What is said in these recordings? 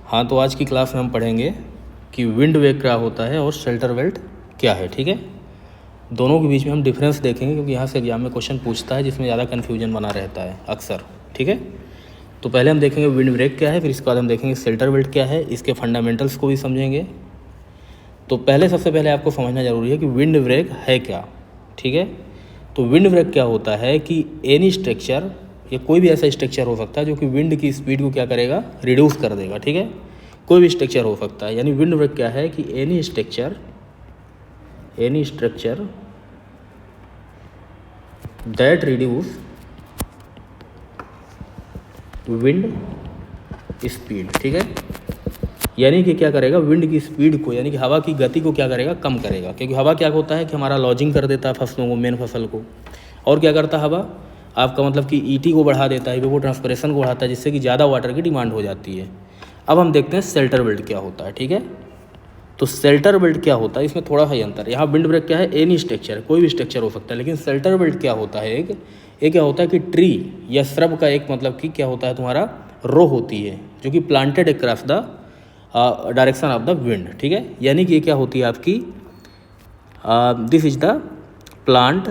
हाँ, तो आज की क्लास में हम पढ़ेंगे कि विंड वेग क्या होता है और शेल्टर बेल्ट क्या है। ठीक है, दोनों के बीच में हम डिफरेंस देखेंगे क्योंकि यहाँ से एग्जाम में क्वेश्चन पूछता है जिसमें ज़्यादा कन्फ्यूजन बना रहता है अक्सर। ठीक है, तो पहले हम देखेंगे विंड ब्रेक क्या है, फिर इसके बाद हम देखेंगे शेल्टर बेल्ट क्या है, इसके फंडामेंटल्स को भी समझेंगे। तो सबसे पहले आपको समझना ज़रूरी है कि विंड ब्रेक है क्या। ठीक है, तो विंड ब्रेक क्या होता है कि एनी स्ट्रक्चर, ये कोई भी ऐसा स्ट्रक्चर हो सकता है जो कि विंड की स्पीड को क्या करेगा, रिड्यूस कर देगा। ठीक है, कोई भी स्ट्रक्चर हो सकता है। यानी विंड ब्रेक क्या है कि any structure that reduce wind speed. ठीक है, यानी कि क्या करेगा, विंड की स्पीड को, यानी कि हवा की गति को क्या करेगा, कम करेगा। क्योंकि हवा क्या होता है कि हमारा लॉजिंग कर देता है फसलों को, मेन फसल को। और क्या करता है हवा, आपका मतलब कि ईटी को बढ़ा देता है, वेपो ट्रांसपिरेशन को बढ़ाता है, जिससे कि ज़्यादा वाटर की डिमांड हो जाती है। अब हम देखते हैं शेल्टर बेल्ट क्या होता है। ठीक है, तो शेल्टर बेल्ट क्या होता है, इसमें थोड़ा सा ही अंतर। यहाँ विंड ब्रेक क्या है, एनी स्ट्रक्चर, कोई भी स्ट्रक्चर हो सकता है। लेकिन शेल्टर बेल्ट क्या होता है, एक क्या होता है कि ट्री या श्रब का एक मतलब कि क्या होता है, तुम्हारा रो होती है जो कि planted across the direction of the wind. ठीक है, यानी कि ये क्या होती है आपकी, दिस इज द प्लांट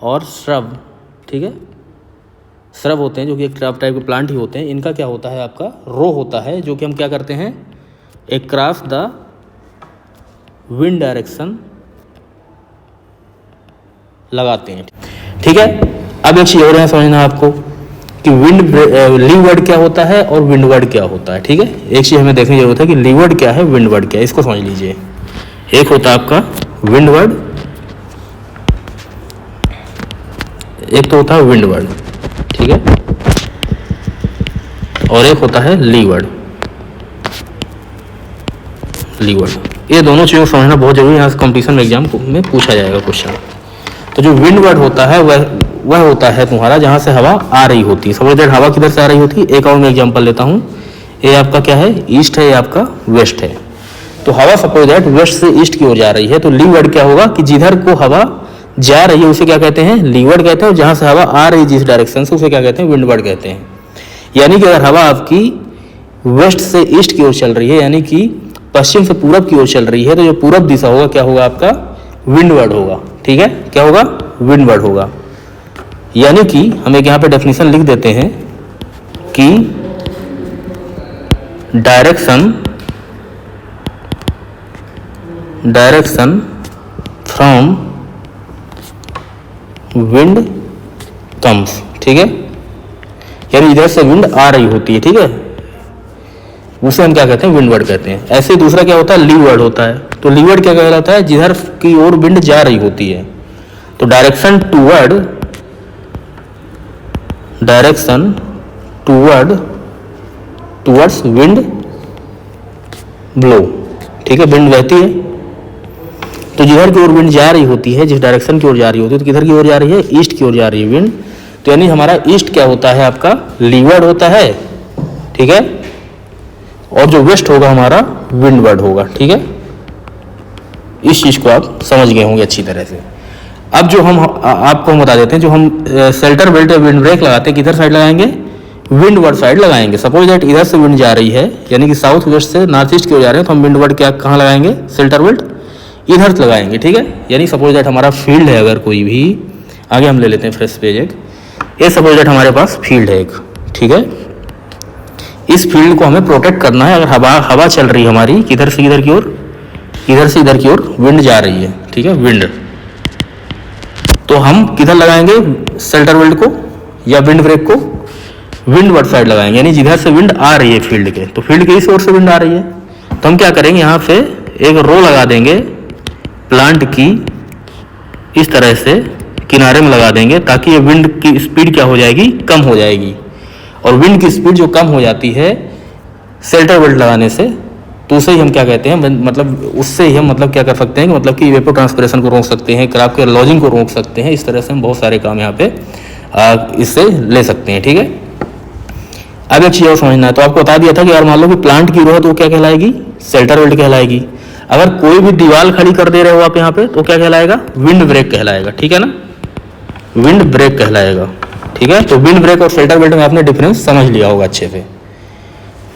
और श्रब। ठीक है, श्रब होते हैं जो कि एक टाइप के प्लांट ही होते हैं। इनका क्या होता है, आपका रो होता है जो कि हम क्या करते हैं, अक्रॉस द विंड डायरेक्शन लगाते हैं। ठीक है, अब एक चीज़ और है समझना आपको कि लीवर्ड क्या होता है और विंडवर्ड क्या होता है। ठीक है, एक चीज़ हमें देखने की जरूरत है कि लीवर्ड क्या है, विंडवर्ड क्या है, इसको समझ लीजिए। एक होता है आपका विंडवर्ड, एक तो होता है विंडवर्ड। ठीक है, और एक होता है लीवर्ड। ये दोनों चीज़ों को समझना बहुत जरूरी है, यहाँ से कंपटीशन में एग्जाम में पूछा जाएगा क्वेश्चन। तो जो विंडवर्ड होता है वह होता है तुम्हारा जहाँ से हवा आ रही होती है। सपोज दैट हवा किधर से आ रही होती है, एक और मैं एग्जांपल लेता हूँ। ये आपका क्या है, ईस्ट है, ये आपका वेस्ट है। तो हवा सपोज दैट वेस्ट से ईस्ट की ओर जा रही है, तो लीवर्ड क्या होगा कि जिधर को हवा जा रही है उसे क्या कहते हैं, लीवर्ड कहते हैं। और जहाँ से हवा आ रही है जिस डायरेक्शन से, उसे क्या कहते हैं, विंडवर्ड कहते हैं। यानी कि अगर हवा आपकी वेस्ट से ईस्ट की ओर चल रही है, यानी कि पश्चिम से पूरब की ओर चल रही है, तो जो पूरब दिशा होगा क्या होगा, आपका विंडवर्ड होगा। ठीक है, क्या होगा, विंडवर्ड होगा। यानी कि हम एक यहाँ पे डेफिनेशन लिख देते हैं कि डायरेक्शन फ्रॉम विंड कम्स। ठीक है, यानी इधर से विंड आ रही होती है। ठीक है, उसे हम क्या कहते हैं, विंडवर्ड कहते हैं। ऐसे ही दूसरा क्या होता है, लीवर्ड होता है। तो लीवर्ड क्या कहलाता है, जिधर की ओर विंड जा रही होती है। तो डायरेक्शन टूवर्ड्स विंड ब्लो। ठीक है, विंड बहती है, तो जिधर की ओर विंड जा रही होती है, जिस डायरेक्शन की ओर जा रही होती है, तो किधर की ओर जा रही है, ईस्ट की ओर जा रही है विंड। तो यानी हमारा ईस्ट क्या होता है, आपका लीवर्ड होता है। ठीक है, और जो वेस्ट होगा हमारा विंडवर्ड होगा। ठीक है, इस चीज को आप समझ गए होंगे अच्छी तरह से। अब जो हम आपको बता देते हैं, जो हम शेल्टर बेल्ट या विंड ब्रेक लगाते हैं, किधर साइड लगाएंगे, विंडवर्ड साइड लगाएंगे। सपोज दैट इधर से विंड जा रही है, यानी कि साउथ वेस्ट से नॉर्थ ईस्ट की ओर जा रहे हैं, तो हम विंडवर्ड क्या कहाँ लगाएंगे, शेल्टर बेल्ट इधर लगाएंगे। ठीक है, यानी सपोज दैट हमारा फील्ड है, अगर कोई भी, आगे हम ले लेते हैं फ्रेश पेज एक। ये सपोज दैट हमारे पास फील्ड है एक। ठीक है, इस फील्ड को हमें प्रोटेक्ट करना है। अगर हवा चल रही है हमारी, किधर से इधर की ओर, इधर से इधर की ओर विंड जा रही है। ठीक है, विंड, तो हम किधर लगाएंगे शेल्टर बेल्ट को या विंड ब्रेक को, विंडवर्ड साइड लगाएंगे। यानी जिधर से विंड आ रही है फील्ड के, तो फील्ड के इस ओर से विंड आ रही है, तो हम क्या करेंगे, यहाँ पे एक रो लगा देंगे प्लांट की, इस तरह से किनारे में लगा देंगे, ताकि ये विंड की स्पीड क्या हो जाएगी, कम हो जाएगी। और विंड की स्पीड जो कम हो जाती है शेल्टर बेल्ट लगाने से, तो उसे ही हम क्या कहते हैं, मतलब उससे ही हम मतलब क्या कर सकते हैं कि मतलब कि वेपो ट्रांसपिरेशन को रोक सकते हैं, क्रॉप के लॉजिंग को रोक सकते हैं। इस तरह से हम बहुत सारे काम यहाँ पे इससे ले सकते हैं। ठीक है, अब एक चीज़ और समझना है। तो आपको बता दिया था कि यार मान लो कि प्लांट की रो है तो क्या कहलाएगी, शेल्टर बेल्ट कहलाएगी। अगर कोई भी दीवार खड़ी कर दे रहे हो आप यहाँ पे, तो क्या कहलाएगा, विंड ब्रेक कहलाएगा। ठीक है ना, विंड ब्रेक कहलाएगा। ठीक है, तो विंड ब्रेक और शेल्टर बेल्ट में आपने डिफरेंस समझ लिया होगा अच्छे से।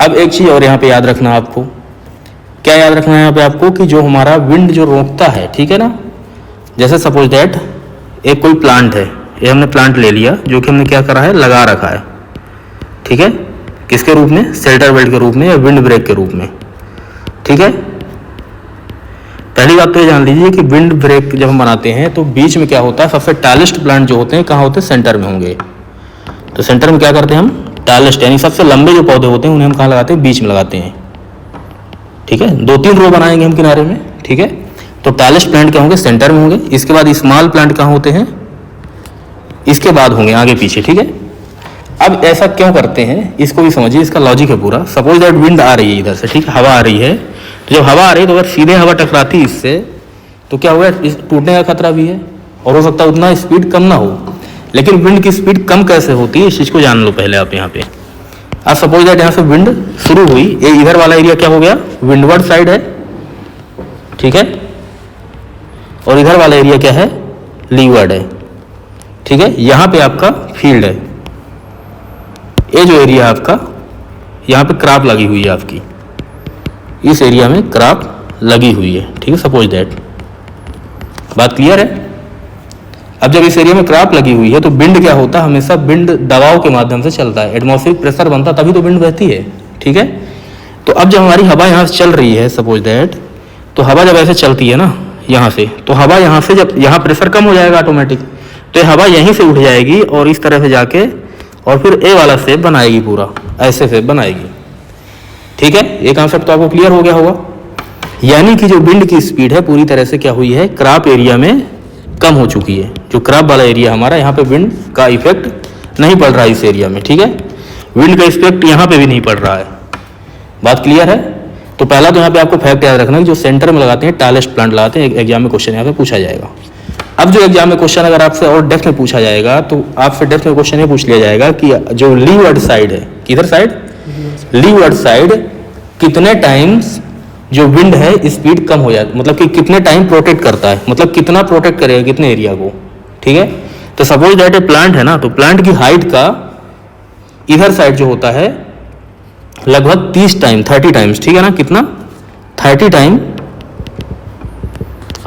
अब एक चीज़ और यहाँ पे याद रखना आपको, क्या याद रखना है यहाँ पे आपको कि जो हमारा विंड जो रोकता है, ठीक है ना, जैसे सपोज दैट एक कोई प्लांट है, ये हमने प्लांट ले लिया जो कि हमने क्या करा है, लगा रखा है, ठीक है, किसके रूप में, शेल्टर बेल्ट के रूप में या विंड ब्रेक के रूप में, ठीक है। पहली बात तो ये जान लीजिए कि विंड ब्रेक जब हम बनाते हैं तो बीच में क्या होता है, सबसे टालेस्ट प्लांट जो होते हैं कहाँ होते हैं, सेंटर में होंगे। तो सेंटर में क्या करते हैं हम, टालेस्ट यानी सबसे लंबे जो पौधे होते हैं उन्हें हम कहाँ लगाते हैं, बीच में लगाते हैं, ठीक है। 2-3 रो बनाएंगे हम किनारे में, ठीक है। तो टालेस्ट प्लांट क्या होंगे, सेंटर में होंगे। इसके बाद स्मॉल प्लांट कहाँ होते हैं, इसके बाद होंगे आगे पीछे, ठीक है। अब ऐसा क्यों करते हैं इसको भी समझिए, इसका लॉजिक है पूरा। सपोज दैट विंड आ रही है इधर से, ठीक है, हवा आ रही है, तो जब हवा आ रही है तो अगर सीधे हवा टकराती है इससे तो क्या हुआ, इस टूटने का खतरा भी है और हो सकता है उतना स्पीड कम ना हो। लेकिन विंड की स्पीड कम कैसे होती है इस चीज़ को जान लो पहले आप यहाँ पे। अब सपोज दैट यहाँ से विंड शुरू हुई, ये इधर वाला एरिया क्या हो गया, विंडवर्ड साइड है, ठीक है, और इधर वाला एरिया क्या है, लीवर्ड है, ठीक है। यहाँ पे आपका फील्ड है, ये जो एरिया है आपका, यहाँ पे क्रॉप लगी हुई है आपकी, इस एरिया में क्रॉप लगी हुई है, ठीक है, सपोज दैट। बात क्लियर है। अब जब इस एरिया में क्रॉप लगी हुई है तो विंड क्या होता है, हमेशा विंड दबाव के माध्यम से चलता है, एटमॉस्फेरिक प्रेशर बनता तभी तो विंड बहती है, ठीक है। तो अब जब हमारी हवा यहाँ से चल रही है सपोज दैट, तो हवा जब ऐसे चलती है ना यहाँ से, तो हवा यहाँ से जब यहाँ प्रेशर कम हो जाएगा ऑटोमेटिक, तो ये हवा यहीं से उठ जाएगी और इस तरह से जाके और फिर ए वाला शेप बनाएगी, पूरा ऐसे शेप बनाएगी, ठीक है। ये कॉन्सेप्ट तो आपको क्लियर हो गया होगा। यानी कि जो विंड की स्पीड है पूरी तरह से क्या हुई है, क्रॉप एरिया में कम हो चुकी है। जो क्रॉप वाला एरिया हमारा, यहाँ पे विंड का इफेक्ट नहीं पड़ रहा है इस एरिया में, ठीक है। विंड का इफेक्ट यहाँ पे भी नहीं पड़ रहा है। बात क्लियर है। तो पहला तो यहाँ पे आपको फैक्ट याद रखना है, जो सेंटर में लगाते हैं टालेस्ट प्लांट लगाते हैं, एग्जाम में क्वेश्चन यहाँ पे पूछा जाएगा। अब जो एग्जाम में क्वेश्चन अगर आपसे और डेप्थ में पूछा जाएगा तो आपसे डेप्थ में क्वेश्चन ये पूछ लिया जाएगा कि जो लीवर्ड साइड है, किधर साइड, लीवर्ड साइड, कितने टाइम्स जो विंड है स्पीड कम हो जाती, मतलब कि कितने टाइम प्रोटेक्ट करता है, मतलब कितना प्रोटेक्ट करेगा कितने एरिया को, ठीक है। तो सपोज दैट ए प्लांट है ना, तो प्लांट की हाइट का इधर साइड जो होता है लगभग 30 टाइम्स, ठीक है ना, कितना 30 टाइम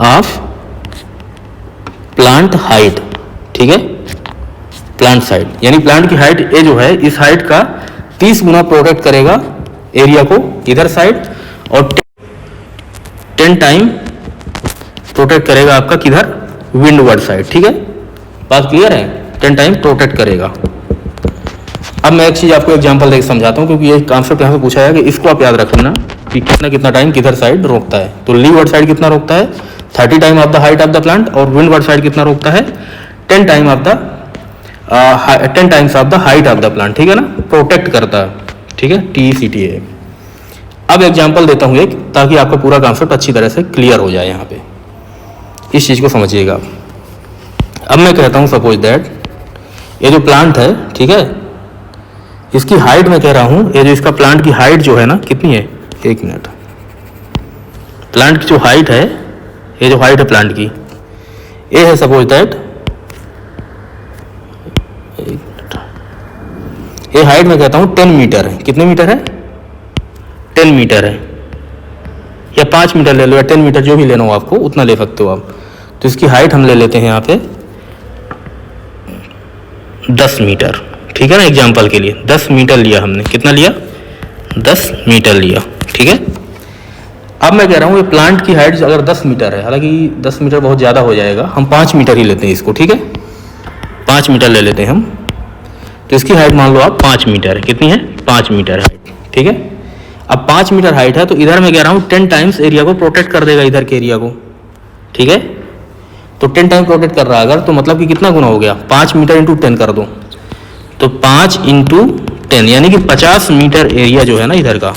ऑफ प्लांट हाइट, ठीक है, प्लांट साइड, यानी प्लांट की हाइट ये जो है इस हाइट का 30 गुना प्रोटेक्ट करेगा एरिया को इधर साइड, और 10 टाइम प्रोटेक्ट करेगा आपका किधर, विंडवर्ड साइड, ठीक है। बात क्लियर है, 10 टाइम प्रोटेक्ट करेगा। अब मैं एक चीज़ आपको एग्जांपल देकर समझाता हूँ, क्योंकि ये कॉन्सेप्ट यहाँ पे पूछा है कि इसको आप याद रख लेना कि कितना टाइम किधर साइड रोकता है। तो लीवर्ड साइड कितना रोकता है, 30 time of the height of the plant, और विंडवर्ड साइड कितना रोकता है, 10 times of the height of the plant, ठीक है ना, प्रोटेक्ट करता है, ठीक है, TECTA। अब एग्जांपल देता हूँ एक, ताकि आपका पूरा कॉन्सेप्ट अच्छी तरह से क्लियर हो जाए। यहाँ पे इस चीज़ को समझिएगा। अब मैं कहता हूँ सपोज दैट ये जो प्लांट है, ठीक है, इसकी हाइट मैं कह रहा हूँ, ये जो इसका प्लांट की हाइट जो है ना कितनी है, एक मिनट, प्लांट की जो हाइट है, ये जो हाइट है प्लांट की, ये है सपोज दैट, ये हाइट मैं कहता हूँ 10 मीटर है। कितने मीटर है, 10 मीटर है, या 5 मीटर ले लो, या 10 मीटर जो भी लेना हो आपको उतना ले सकते हो आप। तो इसकी हाइट हम ले लेते हैं यहाँ पे 10 मीटर, ठीक है ना, एग्जाम्पल के लिए 10 मीटर लिया हमने, कितना लिया, 10 मीटर लिया, ठीक है। अब मैं कह रहा हूँ ये प्लांट की हाइट अगर 10 मीटर है, हालांकि 10 मीटर बहुत ज़्यादा हो जाएगा, हम 5 मीटर ही लेते हैं इसको, ठीक है, 5 मीटर ले लेते हैं हम। तो इसकी हाइट मान लो आप 5 मीटर है, कितनी है, 5 मीटर है, ठीक है। अब 5 मीटर हाइट है, तो इधर मैं कह रहा हूँ 10 टाइम्स एरिया को प्रोटेक्ट कर देगा, इधर के एरिया को, ठीक है। तो 10 टाइम प्रोटेक्ट कर रहा है अगर, तो मतलब कि कितना गुना हो गया, 5 मीटर इंटू 10 कर दो, तो 5 इंटू 10 यानी कि 50 मीटर एरिया जो है ना इधर का,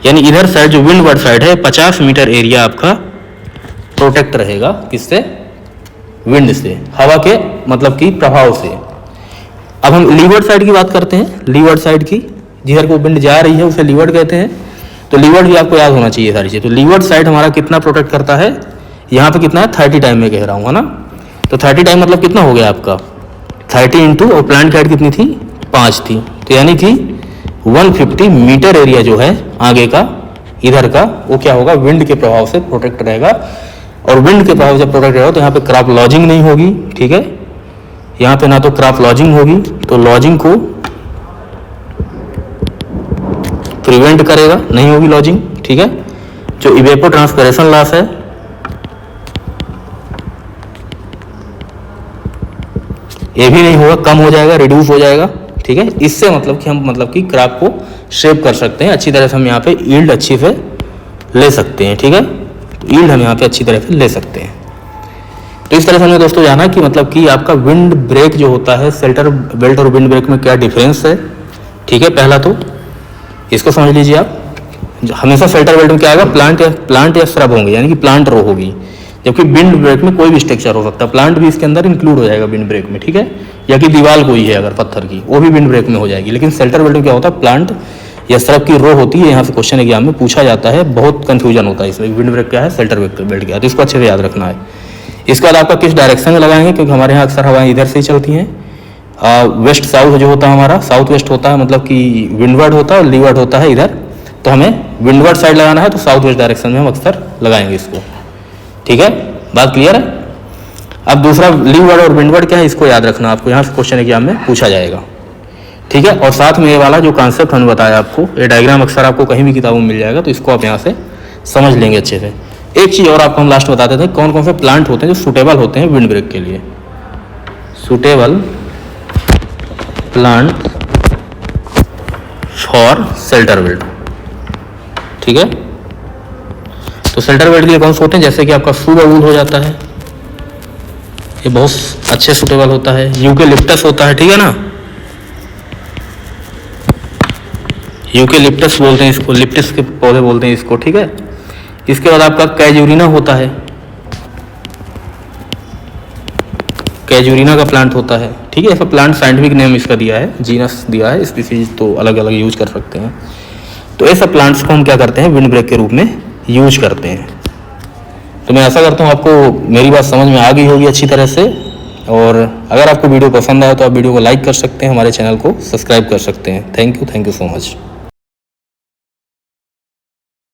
यानी इधर साइड जो विंडवर्ड साइड है 50 मीटर एरिया आपका प्रोटेक्ट रहेगा, किससे, विंड से, हवा के मतलब कि प्रभाव से। अब हम लीवर्ड साइड की बात करते हैं, लीवर्ड साइड की, जिधर को विंड जा रही है उसे लीवर्ड कहते हैं। तो लीवर्ड भी आपको याद होना चाहिए सारी चीज़। तो लीवर्ड साइड हमारा कितना प्रोटेक्ट करता है, यहाँ पे कितना है, 30 टाइम में कह रहा हूँ, है ना। तो 30 टाइम मतलब कितना हो गया आपका, 30 इंटू, और प्लांट की हाइट कितनी थी, 5 थी, तो यानी कि 150 मीटर एरिया जो है आगे का इधर का वो क्या होगा, विंड के प्रभाव से प्रोटेक्ट रहेगा। और विंड के प्रभाव से प्रोटेक्ट रहेगा तो यहाँ पे क्रॉप लॉजिंग नहीं होगी, ठीक है, यहाँ पे ना तो क्रॉप लॉजिंग होगी, तो लॉजिंग को प्रिवेंट करेगा, नहीं होगी लॉजिंग, ठीक है। जो इवेपो ट्रांसपिरेशन लॉस है ये भी नहीं होगा, कम हो जाएगा, रिड्यूस हो जाएगा, ठीक है। इससे मतलब कि हम कि क्रॉप को शेप कर सकते हैं अच्छी तरह से, हम यहाँ पे यील्ड अच्छी से ले सकते हैं, ठीक है। तो यील्ड हम यहाँ पे अच्छी तरह से ले सकते हैं। तो इस तरह से हमने दोस्तों जाना कि कि आपका विंड ब्रेक जो होता है, शेल्टर बेल्ट और विंड ब्रेक में क्या डिफरेंस है, ठीक है। पहला तो इसको समझ लीजिए आप, हमेशा शेल्टर बेल्ट में क्या आएगा, प्लांट या श्रब होंगे, यानी कि प्लांट रो होगी, जबकि विंड ब्रेक में कोई भी स्ट्रक्चर हो सकता है, प्लांट भी इसके अंदर इंक्लूड हो जाएगा विंड ब्रेक में, ठीक है। या कि दीवार कोई है अगर पत्थर की, वो भी विंड ब्रेक में हो जाएगी। लेकिन शेल्टर बेल्ट में क्या होता है, प्लांट या श्रब की रो होती है। यहाँ से क्वेश्चन एग्जाम में पूछा जाता है, बहुत कंफ्यूजन होता है इसमें, विंड ब्रेक क्या है, शेल्टर बेल्ट क्या है, तो इसको अच्छे से याद रखना है। इसके बाद आपका किस डायरेक्शन में लगाएंगे, क्योंकि हमारे यहाँ अक्सर हवाएं इधर से ही चलती हैं। वेस्ट साउथ जो होता है हमारा, साउथ वेस्ट होता है, मतलब कि विंडवर्ड होता है और लीवर्ड होता है इधर, तो हमें विंडवर्ड साइड लगाना है, तो साउथ वेस्ट डायरेक्शन में हम अक्सर लगाएंगे इसको, ठीक है। बात क्लियर है। अब दूसरा लीवर्ड और विंडवर्ड क्या है, इसको याद रखना आपको, यहाँ से क्वेश्चन एग्जाम में पूछा जाएगा, ठीक है। और साथ में ये वाला जो कॉन्सेप्ट हमने बताया आपको, ये डायग्राम अक्सर आपको कहीं भी किताबों में मिल जाएगा, तो इसको आप यहाँ से समझ लेंगे अच्छे से। एक चीज़ और आपको हम लास्ट बताते थे, कौन कौन से प्लांट होते हैं जो सूटेबल होते हैं विंड ब्रेक के लिए। Suitable plant for shelter belt, ठीक है। तो शेल्टर बेल्ट के लिए कौन से होते हैं, जैसे कि आपका सुबबूल हो जाता है, ये बहुत अच्छे सूटेबल होता है। यूकेलिप्टस होता है, ठीक है ना, यूकेलिप्टस बोलते हैं इसको, लिप्टिस के पौधे बोलते हैं इसको, ठीक है। इसके बाद आपका कैजुरिना होता है, कैजुरिना का प्लांट होता है, ठीक है। ऐसा प्लांट साइंटिफिक नेम इसका दिया है, जीनस दिया है, स्पीसीज तो अलग अलग यूज कर सकते हैं। तो ऐसा प्लांट्स को हम क्या करते हैं, विंड ब्रेक के रूप में यूज करते हैं। तो मैं आशा करता हूँ आपको मेरी बात समझ में आ गई होगी अच्छी तरह से। और अगर आपको वीडियो पसंद आया तो आप वीडियो को लाइक कर सकते हैं, हमारे चैनल को सब्सक्राइब कर सकते हैं। Thank you so much.